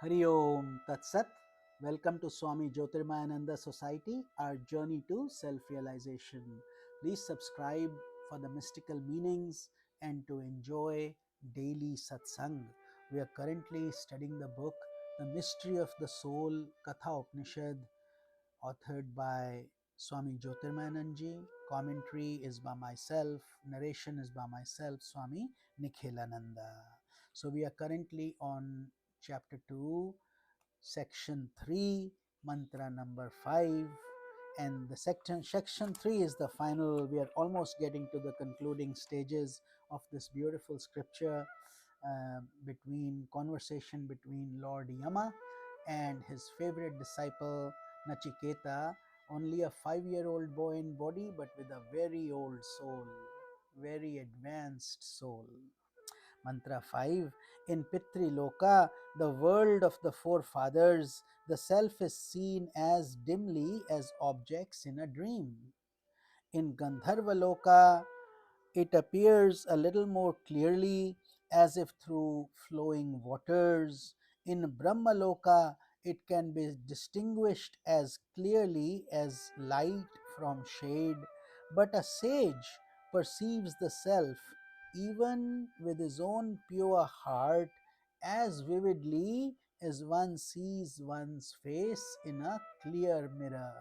Hari Om Tat Sat. Welcome to Swami Jyotirmayananda Society, our journey to self-realization. Please subscribe for the mystical meanings and to enjoy daily satsang. We are currently studying the book The Mystery of the Soul, Katha Upanishad, authored by Swami Jyotirmayananda. Commentary is by myself, narration is by myself, Swami Nikhilananda. So we are currently on chapter 2, section 3, mantra number 5, and the section 3 is the final. We are almost getting to the concluding stages of this beautiful scripture, between conversation between Lord Yama and his favorite disciple Nachiketa, only a 5-year-old boy in body but with a very old soul, very advanced soul. Mantra 5. In Pitri Loka, the world of the forefathers, the self is seen as dimly as objects in a dream. In Gandharva Loka, it appears a little more clearly, as if through flowing waters. In Brahmaloka, it can be distinguished as clearly as light from shade. But a sage perceives the self, even with his own pure heart, as vividly as one sees one's face in a clear mirror.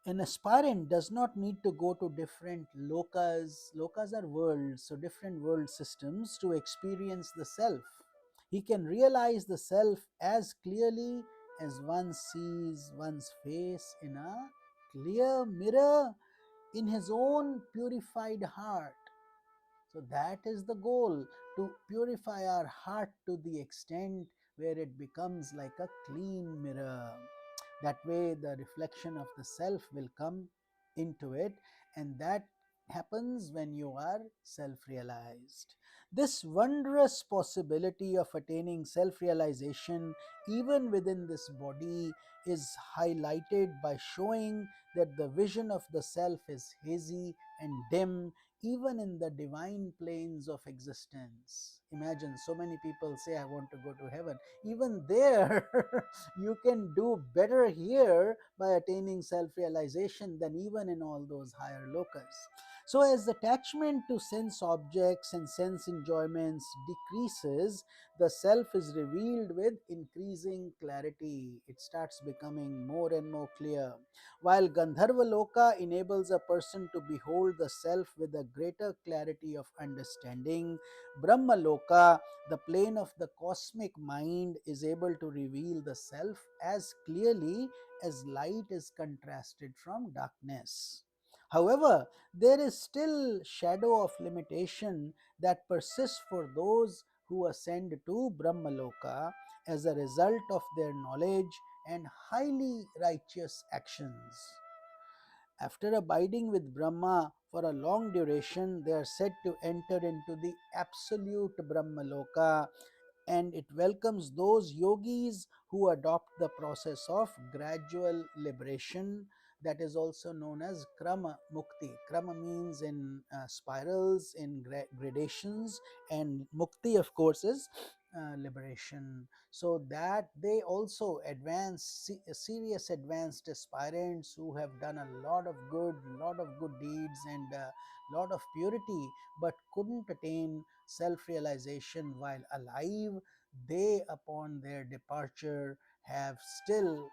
An aspirant does not need to go to different lokas. Lokas are worlds, so different world systems, to experience the self. He can realize the self as clearly as one sees one's face in a clear mirror in his own purified heart. So that is the goal, to purify our heart to the extent where it becomes like a clean mirror. That way, the reflection of the self will come into it, and that happens when you are self realized. This wondrous possibility of attaining self realization, even within this body, is highlighted by showing that the vision of the self is hazy and dim even in the divine planes of existence. Imagine, so many people say, I want to go to heaven. Even there, you can do better here by attaining self realization than even in all those higher lokas. So, as attachment to sense objects and sense enjoyments decreases, the self is revealed with increasing clarity. It starts becoming more and more clear. While Gandharva Loka enables a person to behold the self with a greater clarity of understanding, Brahma Loka, the plane of the cosmic mind, is able to reveal the self as clearly as light is contrasted from darkness. However, there is still shadow of limitation that persists for those who ascend to Brahmaloka as a result of their knowledge and highly righteous actions. After abiding with Brahma for a long duration, they are said to enter into the absolute Brahmaloka, and it welcomes those yogis who adopt the process of gradual liberation, that is also known as krama mukti. Krama means in spirals, in gradations, and mukti, of course, is liberation. So that they also serious advanced aspirants who have done a lot of good deeds and a lot of purity, but couldn't attain self realization while alive, they upon their departure have still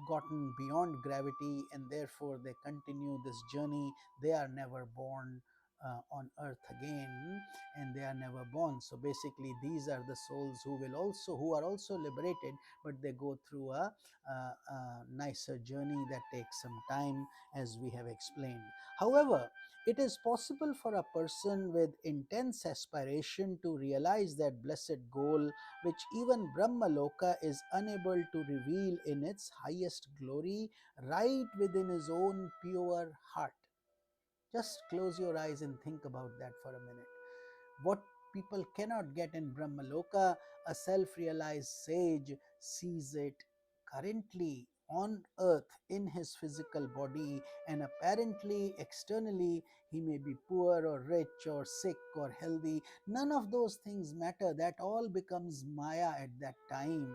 gotten beyond gravity, and therefore they continue this journey. They are never born on earth again, and they are never born. So basically, these are the souls who are also liberated, but they go through a nicer journey that takes some time, as we have explained. However, it is possible for a person with intense aspiration to realize that blessed goal, which even Brahmaloka is unable to reveal in its highest glory, right within his own pure heart. Just close your eyes and think about that for a minute. What people cannot get in Brahmaloka, a self realized sage sees it currently on earth in his physical body, and apparently externally he may be poor or rich or sick or healthy. None of those things matter. That all becomes Maya at that time.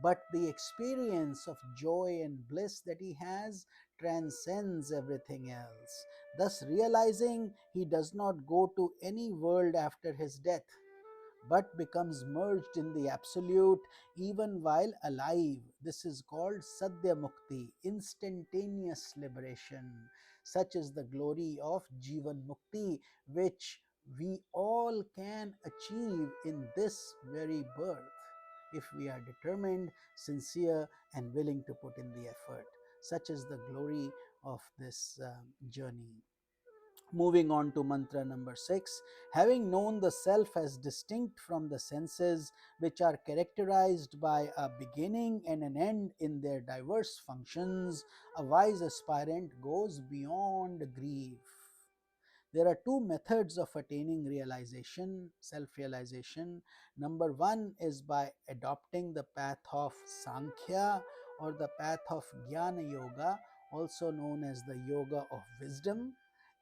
But the experience of joy and bliss that he has transcends everything else, thus realizing he does not go to any world after his death, but becomes merged in the absolute even while alive. This is called Sadhya Mukti, instantaneous liberation. Such is the glory of Jivan Mukti, which we all can achieve in this very birth if we are determined, sincere, and willing to put in the effort. Such is the glory of this journey. Moving on to mantra number 6, having known the self as distinct from the senses, which are characterized by a beginning and an end in their diverse functions, a wise aspirant goes beyond grief. There are two methods of attaining realization, self realization. Number one is by adopting the path of Sankhya or the path of Jnana Yoga, also known as the Yoga of Wisdom.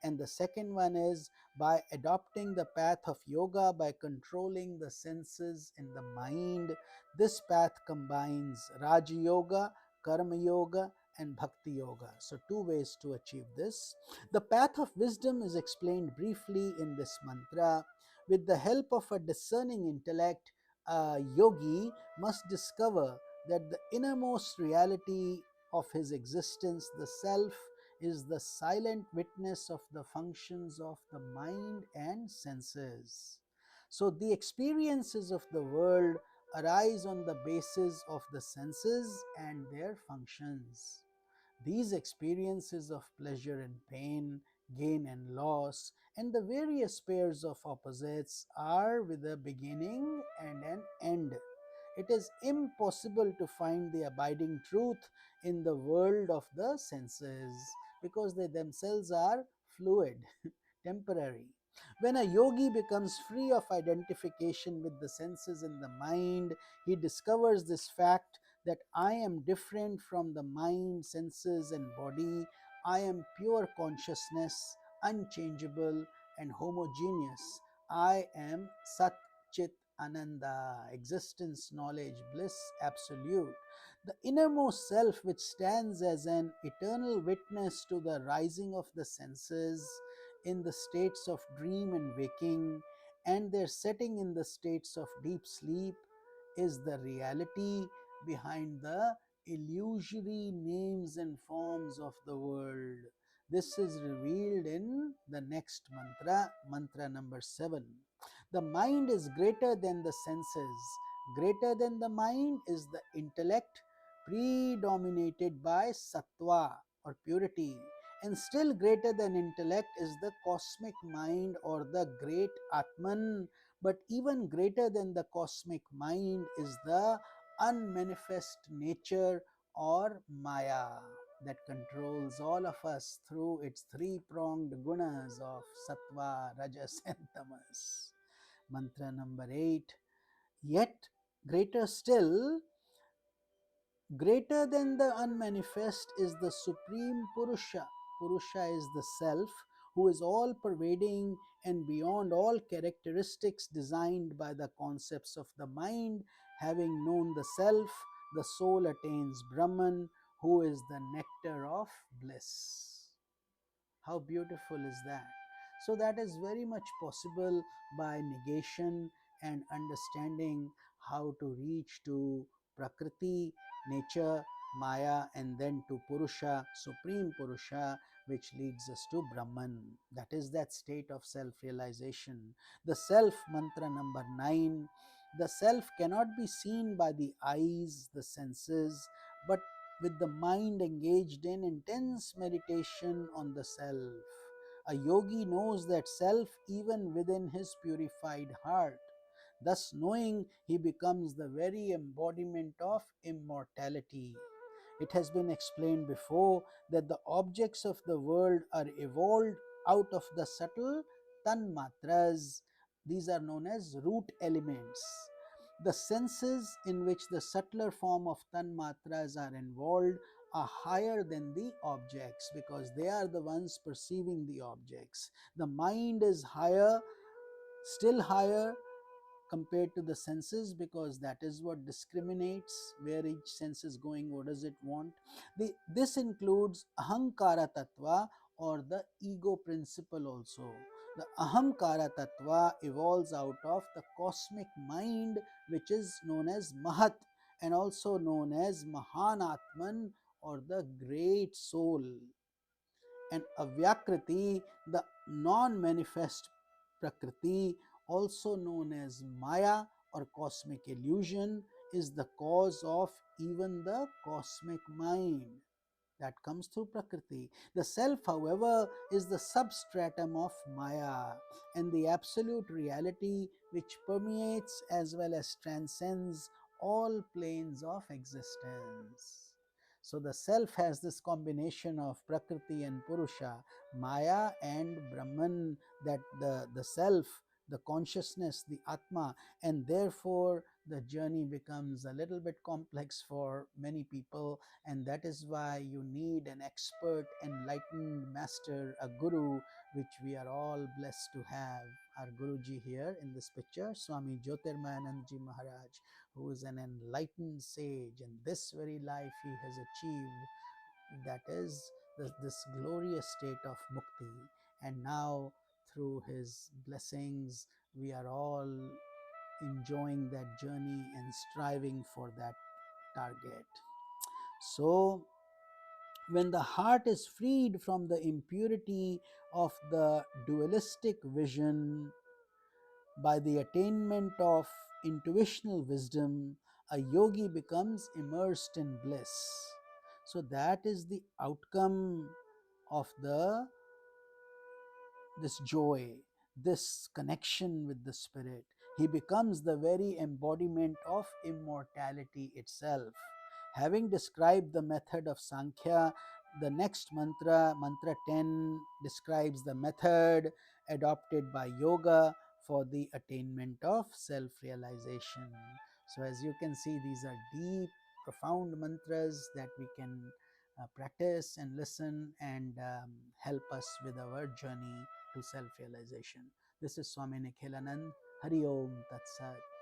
And the second one is by adopting the path of yoga by controlling the senses in the mind. This path combines Raja Yoga, Karma Yoga, and Bhakti Yoga. So, two ways to achieve this. The path of wisdom is explained briefly in this mantra. With the help of a discerning intellect, a yogi must discover that the innermost reality of his existence, the self, is the silent witness of the functions of the mind and senses. So, the experiences of the world arise on the basis of the senses and their functions. These experiences of pleasure and pain, gain and loss, and the various pairs of opposites are with a beginning and an end. It is impossible to find the abiding truth in the world of the senses because they themselves are fluid, temporary. When a yogi becomes free of identification with the senses in the mind, he discovers this fact that I am different from the mind, senses, and body. I am pure consciousness, unchangeable, and homogeneous. I am Sat Chit Ananda, existence, knowledge, bliss, absolute. The innermost self, which stands as an eternal witness to the rising of the senses in the states of dream and waking, and their setting in the states of deep sleep, is the reality behind the illusory names and forms of the world. This is revealed in the next mantra, mantra number 7. The mind is greater than the senses. Greater than the mind is the intellect, predominated by sattva or purity. And still greater than intellect is the cosmic mind or the great Atman. But even greater than the cosmic mind is the unmanifest nature or Maya that controls all of us through its three pronged gunas of sattva, rajas, and tamas. Mantra number 8. Yet greater still, greater than the unmanifest is the supreme Purusha. Purusha is the self who is all pervading and beyond all characteristics designed by the concepts of the mind. Having known the self, the soul attains Brahman, who is the nectar of bliss. How beautiful is that? So, that is very much possible by negation and understanding how to reach to Prakriti, nature, Maya, and then to Purusha, Supreme Purusha, which leads us to Brahman. That is that state of self realization. The self, mantra number 9. The self cannot be seen by the eyes, the senses, but with the mind engaged in intense meditation on the self. A yogi knows that self even within his purified heart. Thus, knowing, he becomes the very embodiment of immortality. It has been explained before that the objects of the world are evolved out of the subtle tanmatras. These are known as root elements. The senses in which the subtler form of tanmatras are involved are higher than the objects because they are the ones perceiving the objects. The mind is higher, still higher compared to the senses because that is what discriminates where each sense is going, what does it want. This includes ahankara tattva or the ego principle also. The ahamkara tattva evolves out of the cosmic mind, which is known as mahat and also known as mahanatman or the great soul. And avyakriti, the non-manifest prakriti, also known as maya or cosmic illusion, is the cause of even the cosmic mind that comes through prakriti. The self, however, is the substratum of maya and the absolute reality which permeates as well as transcends all planes of existence. So the self has this combination of prakriti and purusha, maya and brahman, that the self, the consciousness, the atma, and therefore the journey becomes a little bit complex for many people, and that is why you need an expert, enlightened master, a guru, which we are all blessed to have. Our Guruji here in this picture, Swami Jyotirmayananda Maharaj, who is an enlightened sage, and this very life he has achieved, that is this glorious state of mukti. And now, through his blessings, we are all enjoying that journey and striving for that target. So, when the heart is freed from the impurity of the dualistic vision by the attainment of intuitional wisdom, a yogi becomes immersed in bliss. So, that is the outcome of this joy, this connection with the spirit. He becomes the very embodiment of immortality itself. Having described the method of Sankhya, the next mantra, mantra 10, describes the method adopted by yoga for the attainment of self realization. So, as you can see, these are deep, profound mantras that we can practice and listen and help us with our journey to self realization. This is Swami Nikhilananda. Hari Om Tat Sat.